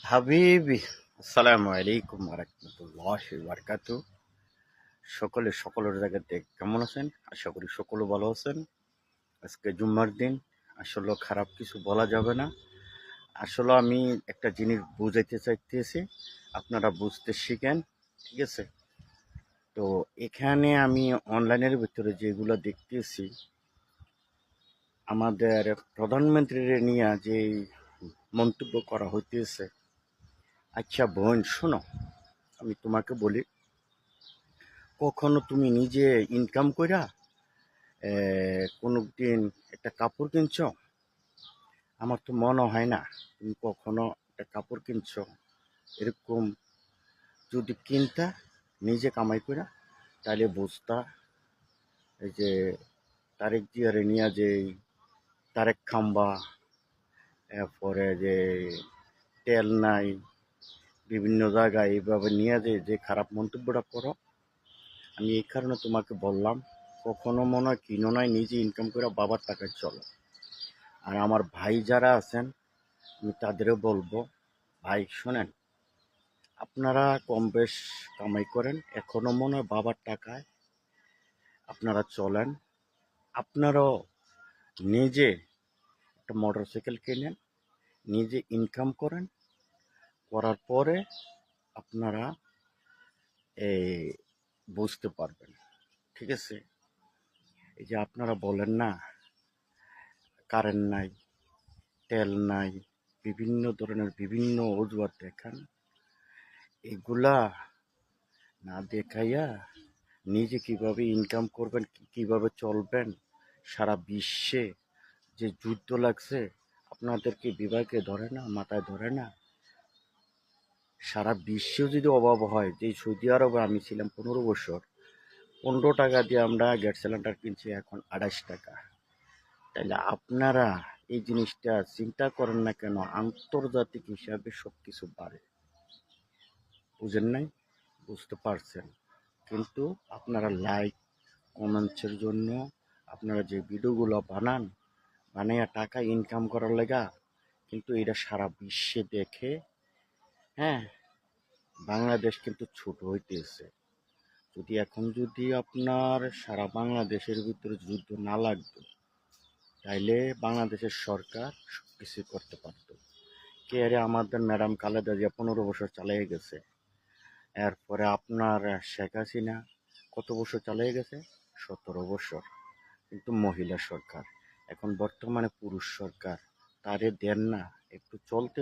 হাবিবি, আসসালামু আলাইকুম রহমতুল্লাহ বারকাতু। সকলের জায়গাতে কেমন আছেন? আশা করি সকলে ভালো আছেন। আজকে জুম্মার দিন। আসলে খারাপ কিছু বলা যাবে না। আসলে আমি একটা জিনিস বুঝাইতে চাইতেছি, আপনারা বুঝতে শিখেন। ঠিক আছে? তো এখানে আমি অনলাইনের ভিতরে যেগুলো দেখতেছি, আমাদের প্রধানমন্ত্রীর নিয়ে যে মন্তব্য করা হইতেছে। আচ্ছা বোন, শোনো, আমি তোমাকে বলি, কখনো তুমি নিজে ইনকাম কইরা কোনো দিন একটা কাপড় কিনছো? আমার তো মনে হয় না তুমি কখনো একটা কাপড় কিনছো। এরকম যদি কিনতা নিজে কামাই কইরা, তাহলে বুঝতা এই যে তারেক জিয়ারে নিয়া যে তারেক খাম্বা, এরপরে যে তেল নাই, বিভিন্ন জায়গায় এইভাবে নিয়ে যে যে খারাপ মন্তব্যটা করো। আমি এই কারণে তোমাকে বললাম, কখনো মনে হয় কিনো নাই, নিজে ইনকাম করে বাবার টাকায় চলো। আর আমার ভাই যারা আছেন, আমি তাদেরও বলবো, ভাই শোনেন, আপনারা কম বেশ কামাই করেন, এখনো মনে হয় বাবার টাকায় আপনারা চলেন। আপনারাও নিজে একটা মোটর সাইকেল কিনেন, নিজে ইনকাম করেন, করার পরে আপনারা এই বুঝতে পারবেন। ঠিক আছে? এই যে আপনারা বলেন না, কারেন্ট নাই, তেল নাই, বিভিন্ন ধরনের বিভিন্ন অজুহাত দেখান, এগুলা না দেখাইয়া নিজে কিভাবে ইনকাম করবেন, কিভাবে চলবেন, সারা বিশ্বে যে যুদ্ধ লাগছে, আপনাদেরকে বিভাগে ধরে না, মাথায় ধরে না? সারা বিশ্বেও যদি অভাব হয়, যে সৌদি আরবে আমি ছিলাম 15 বছর, 15 টাকা দিয়ে আমরা গ্যাস সিলিন্ডার কিনছি এখন 28 টাকা। তাহলে আপনারা এই জিনিসটা চিন্তা করেন না কেন? আন্তর্জাতিক হিসাবে সব কিছু বাড়ে, বুঝেন নাই? বুঝতে পারছেন, কিন্তু আপনারা লাইক কমেন্টসের জন্য আপনারা যে ভিডিওগুলো বানান, বানাইয়া টাকা ইনকাম করার লেগা, কিন্তু এটা সারা বিশ্বে দেখে, হ্যাঁ, বাংলাদেশ কিন্তু ছোট হইতেছে। যদি এখন যদি আপনার সারা বাংলাদেশের ভিতরে যুদ্ধ না লাগতো, তাইলে বাংলাদেশের সরকার সব কিছু করতে পারতো। কে আরে আমাদের ম্যাডাম খালেদা জিয়া 15 বছর চালিয়ে গেছে। এরপরে আপনার শেখ হাসিনা কত বছর চালিয়ে গেছে? 17 বছর, কিন্তু মহিলা সরকার। এখন বর্তমানে পুরুষ সরকার, তারে দেন না, একটু চলতে